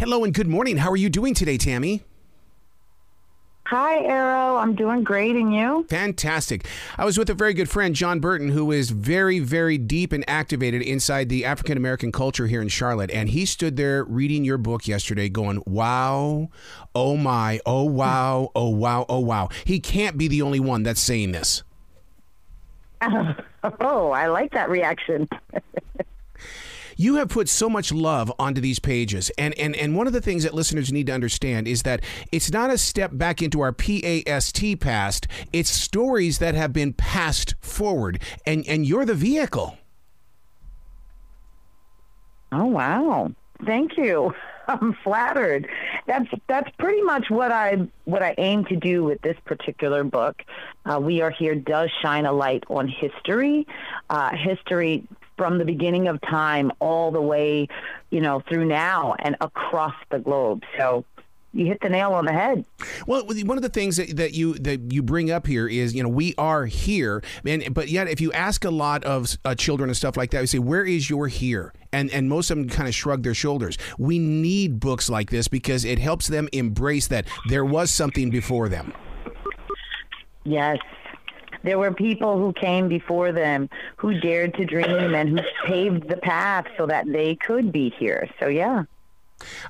Hello and good morning. How are you doing today, Tami? Hi, Arrow. I'm doing great, and you? Fantastic. I was with a very good friend, John Burton, who is very, very deep and activated inside the African-American culture here in Charlotte. And he stood there reading your book yesterday going, wow, oh my, oh wow, oh wow, oh wow. He can't be the only one that's saying this. Oh, I like that reaction. You have put so much love onto these pages. And one of the things that listeners need to understand is that it's not a step back into our PAST past. It's stories that have been passed forward. And you're the vehicle. Oh, wow. Thank you. I'm flattered. That's pretty much what I aim to do with this particular book. We Are Here does shine a light on history. History from the beginning of time all the way, through now and across the globe. So you hit the nail on the head. Well, one of the things that you bring up here is, we are here, but yet if you ask a lot of children and stuff like that, we say, where is your here? And most of them kind of shrug their shoulders. We need books like this because it helps them embrace that there was something before them. Yes. There were people who came before them who dared to dream and who paved the path so that they could be here. So, yeah.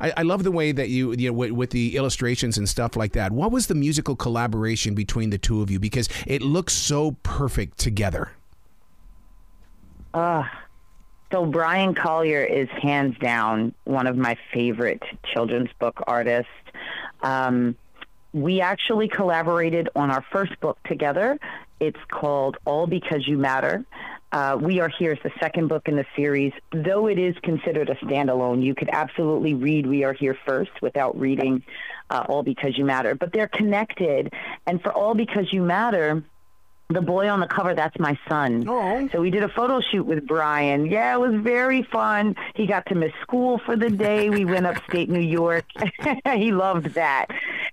I love the way that you with the illustrations and stuff like that. What was the musical collaboration between the two of you? Because it looks so perfect together. So Brian Collier is hands down one of my favorite children's book artists. We actually collaborated on our first book together. It's called All Because You Matter. We Are Here is the second book in the series. Though it is considered a standalone, you could absolutely read We Are Here first without reading All Because You Matter. But they're connected. And for All Because You Matter, the boy on the cover, that's my son. Oh. So we did a photo shoot with Brian. Yeah, it was very fun. He got to miss school for the day. We went upstate New York. He loved that.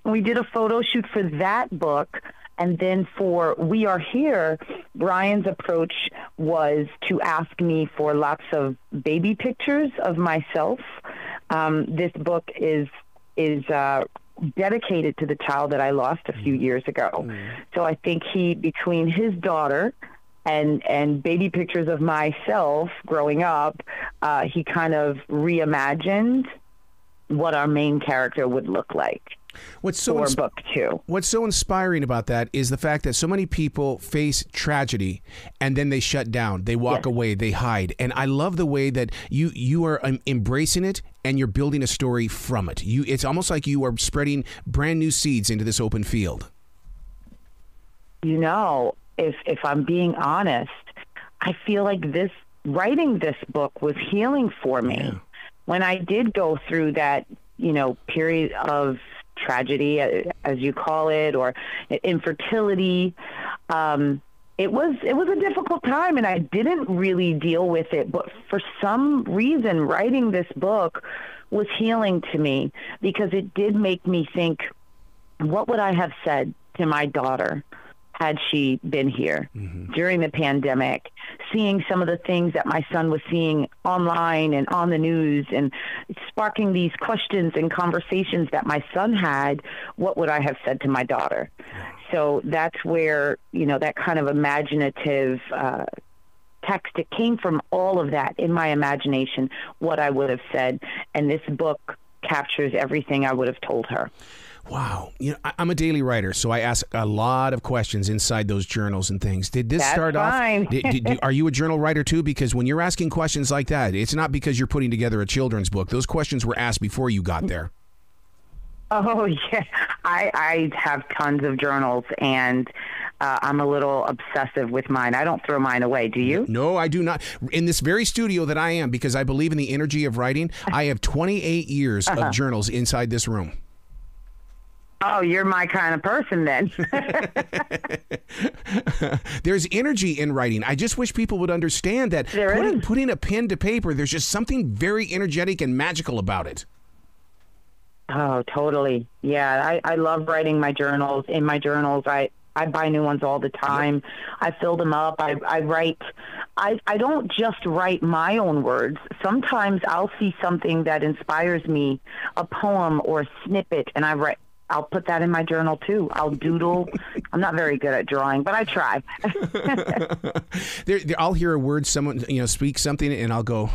And we did a photo shoot for that book. And then for We Are Here, Brian's approach was to ask me for lots of baby pictures of myself. This book is dedicated to the child that I lost a few years ago. So I think between his daughter and baby pictures of myself growing up, he kind of reimagined what our main character would look like. Book two. What's so inspiring about that is the fact that so many people face tragedy and then they shut down, they walk away, they hide. And I love the way that you are embracing it and you're building a story from it. It's almost like you are spreading brand new seeds into this open field. If I'm being honest, I feel like writing this book was healing for me. Yeah. When I did go through that, period of tragedy, as you call it, or infertility, it was a difficult time, and I didn't really deal with it. But for some reason, writing this book was healing to me because it did make me think, what would I have said to my daughter had she been here during the pandemic, seeing some of the things that my son was seeing online and on the news and sparking these questions and conversations that my son had, what would I have said to my daughter? So that's where, that kind of imaginative text, it came from all of that in my imagination, what I would have said. And this book captures everything I would have told her. Wow. I'm a daily writer, so I ask a lot of questions inside those journals and things. Did this start off? Are you a journal writer too? Because when you're asking questions like that, it's not because you're putting together a children's book. Those questions were asked before you got there. Oh, yeah. I have tons of journals, and I'm a little obsessive with mine. I don't throw mine away. Do you? No, I do not. In this very studio that I am, because I believe in the energy of writing, I have 28 years of journals inside this room. Oh, you're my kind of person then. There's energy in writing. I just wish people would understand that putting a pen to paper, there's just something very energetic and magical about it. Oh, totally. Yeah, I love writing my journals. In my journals, I buy new ones all the time. I fill them up. I write. I don't just write my own words. Sometimes I'll see something that inspires me, a poem or a snippet, and I'll put that in my journal too. I'll doodle. I'm not very good at drawing, but I try. I'll hear a word, someone speak something, and I'll go,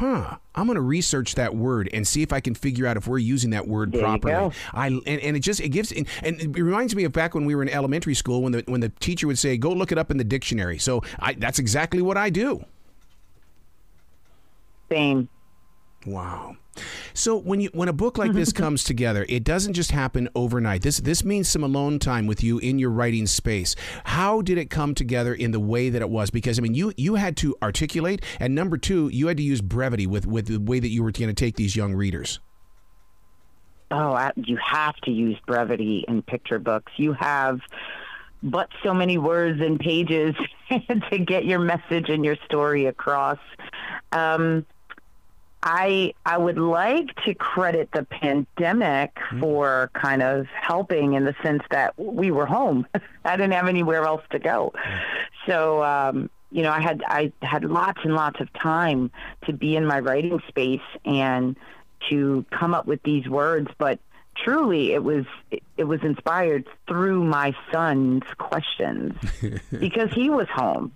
I'm going to research that word and see if I can figure out if we're using that word properly. And it reminds me of back when we were in elementary school when the teacher would say, go look it up in the dictionary. So that's exactly what I do. Same. Wow. So when a book like this comes together, it doesn't just happen overnight. This means some alone time with you in your writing space. How did it come together in the way that it was? Because, I mean, you had to articulate, and number two, you had to use brevity with the way that you were going to take these young readers. Oh, you have to use brevity in picture books. You have but so many words and pages to get your message and your story across. I would like to credit the pandemic for kind of helping in the sense that we were home. I didn't have anywhere else to go. So, I had lots and lots of time to be in my writing space and to come up with these words. But truly, it was inspired through my son's questions because he was home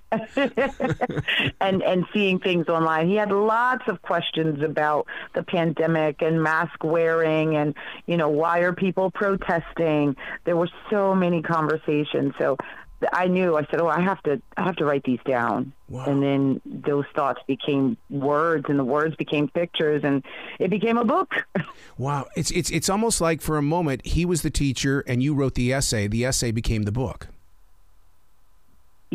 and seeing things online. He had lots of questions about the pandemic and mask wearing and, why are people protesting? There were so many conversations. So I said, I have to write these down. Wow. And then those thoughts became words, and the words became pictures, and it became a book. Wow. It's almost like for a moment he was the teacher and you wrote the essay. The essay became the book.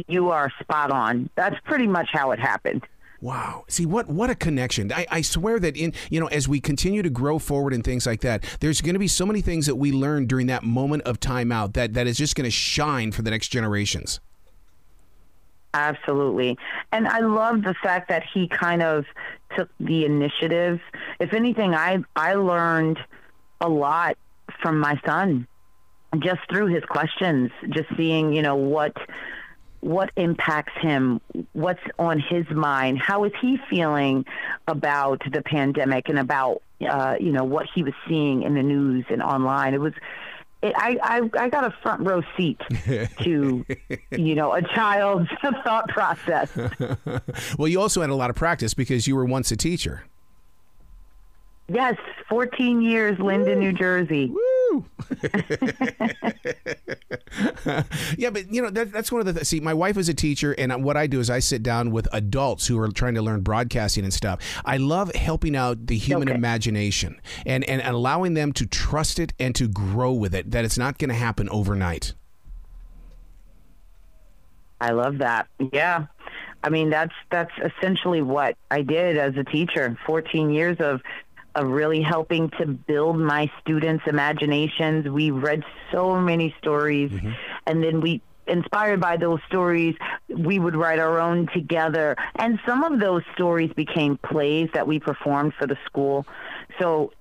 You are spot on. That's pretty much how it happened. Wow. See, what a connection. I swear that as we continue to grow forward and things like that, there's going to be so many things that we learn during that moment of time out that is just going to shine for the next generations. Absolutely. And I love the fact that he kind of took the initiative. If anything, I learned a lot from my son just through his questions, just seeing, what impacts him, what's on his mind, how is he feeling about the pandemic and about, what he was seeing in the news and online. I got a front row seat to, a child's thought process. Well, you also had a lot of practice because you were once a teacher. Yes, 14 years, Linden, New Jersey. Woo! Yeah, but that's one of the see. My wife is a teacher, and what I do is I sit down with adults who are trying to learn broadcasting and stuff. I love helping out the human imagination and allowing them to trust it and to grow with it. That it's not going to happen overnight. I love that. Yeah. I mean, that's essentially what I did as a teacher. 14 years of really helping to build my students' imaginations. We read so many stories, and then we, inspired by those stories, we would write our own together. And some of those stories became plays that we performed for the school. So,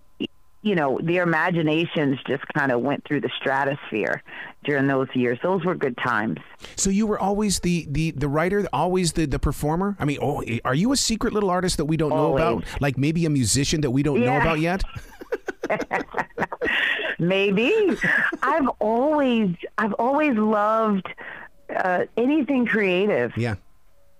their imaginations just kind of went through the stratosphere during those years. Those were good times. So you were always the writer, always the performer? I mean, are you a secret little artist that we don't know about? Like maybe a musician that we don't know about yet? Maybe. I've always loved anything creative. Yeah.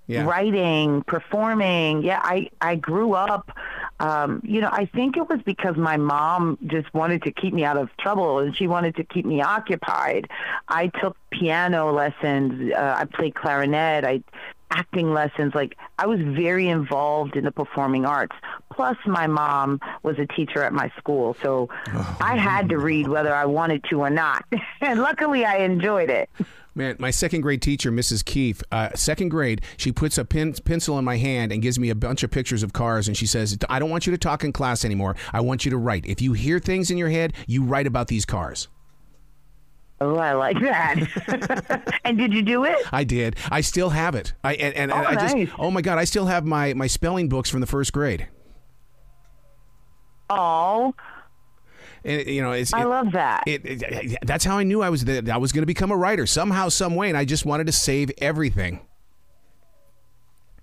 Writing, performing. Yeah, I grew up, I think it was because my mom just wanted to keep me out of trouble and she wanted to keep me occupied. I took piano lessons. I played clarinet. Acting lessons. Like, I was very involved in the performing arts. Plus, my mom was a teacher at my school, so I had to read whether I wanted to or not. And luckily, I enjoyed it. Man, my second grade teacher, Mrs. Keefe, second grade, she puts a pencil in my hand and gives me a bunch of pictures of cars, and she says, I don't want you to talk in class anymore. I want you to write. If you hear things in your head, you write about these cars. Oh, I like that. And did you do it? I did. I still have it. Nice. Oh my God, I still have my spelling books from the first grade. Oh. And, you know, I love that. That's how I knew I was going to become a writer somehow, some way, and I just wanted to save everything.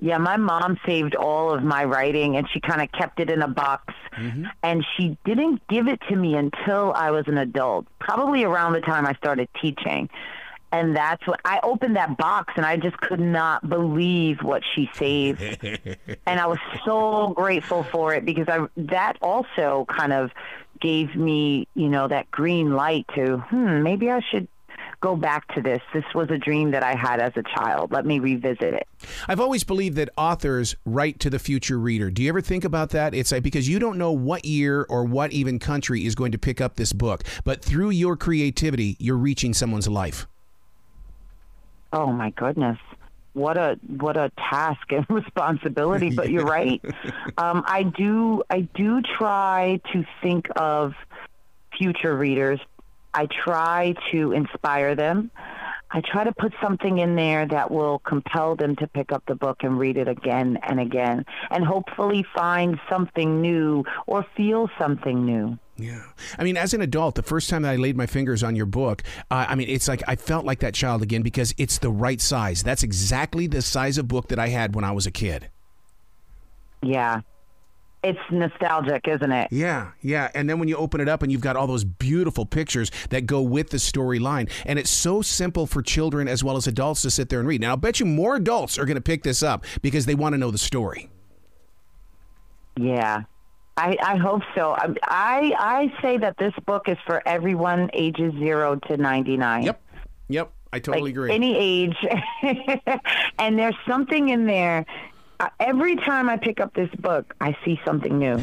Yeah, my mom saved all of my writing, and she kind of kept it in a box. Mm-hmm. And she didn't give it to me until I was an adult, probably around the time I started teaching. And that's when I opened that box, and I just could not believe what she saved. And I was so grateful for it, because that also kind of gave me, you know, that green light to, maybe I should go back to this. This was a dream that I had as a child. Let me revisit it. I've always believed that authors write to the future reader. Do you ever think about that? It's like, because you don't know what year or what even country is going to pick up this book, but through your creativity, you're reaching someone's life. Oh my goodness. What a task and responsibility, but you're right. I do try to think of future readers. I try to inspire them. I try to put something in there that will compel them to pick up the book and read it again and again, and hopefully find something new or feel something new. Yeah. I mean, as an adult, the first time that I laid my fingers on your book, I mean, it's like I felt like that child again, because it's the right size. That's exactly the size of book that I had when I was a kid. Yeah. It's nostalgic, isn't it? Yeah, yeah. And then when you open it up and you've got all those beautiful pictures that go with the storyline, and it's so simple for children as well as adults to sit there and read. Now, I'll bet you more adults are going to pick this up because they want to know the story. Yeah, I hope so. I say that this book is for everyone ages 0 to 99. Yep. I totally agree. Any age. And there's something in there. Every time I pick up this book, I see something new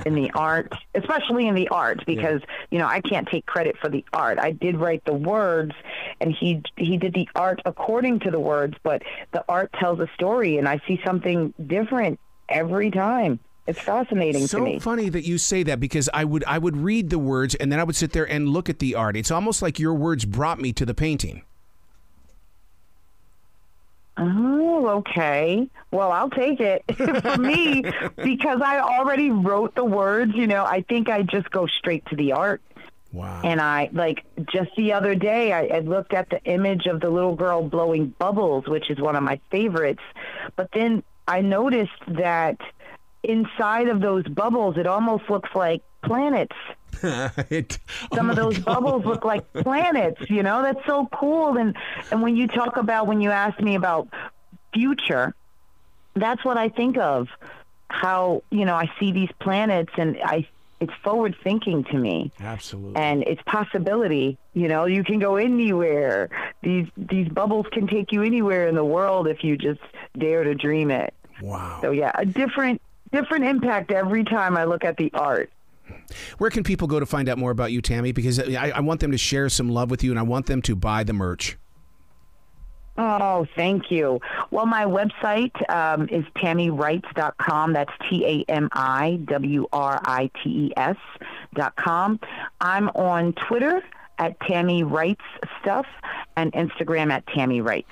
in the art, especially in the art, because, you know, I can't take credit for the art. I did write the words, and he did the art according to the words, but the art tells a story, and I see something different every time. It's fascinating to me. So funny that you say that, because I would read the words, and then I would sit there and look at the art. It's almost like your words brought me to the painting. Oh, okay. Well, I'll take it. For me, because I already wrote the words, you know, I think I just go straight to the art. Wow. And just the other day, I looked at the image of the little girl blowing bubbles, which is one of my favorites. But then I noticed that inside of those bubbles, it almost looks like planets. Some of those bubbles look like planets, you know. That's so cool. And when you asked me about future, that's what I think of. How, you know, I see these planets, and it's forward thinking to me. Absolutely. And it's possibility. You know, you can go anywhere. These bubbles can take you anywhere in the world if you just dare to dream it. Wow. So yeah, a different impact every time I look at the art. Where can people go to find out more about you, Tami? Because I want them to share some love with you, and I want them to buy the merch. Oh, thank you. Well, my website is TamiWrites.com. That's TamiWrites.com. I'm on Twitter at Tami Writes Stuff, and Instagram at Tami Writes.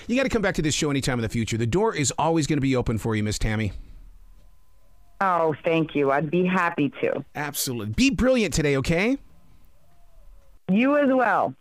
You got to come back to this show anytime in the future. The door is always going to be open for you, Miss Tami. Oh, thank you. I'd be happy to. Absolutely. Be brilliant today, okay? You as well.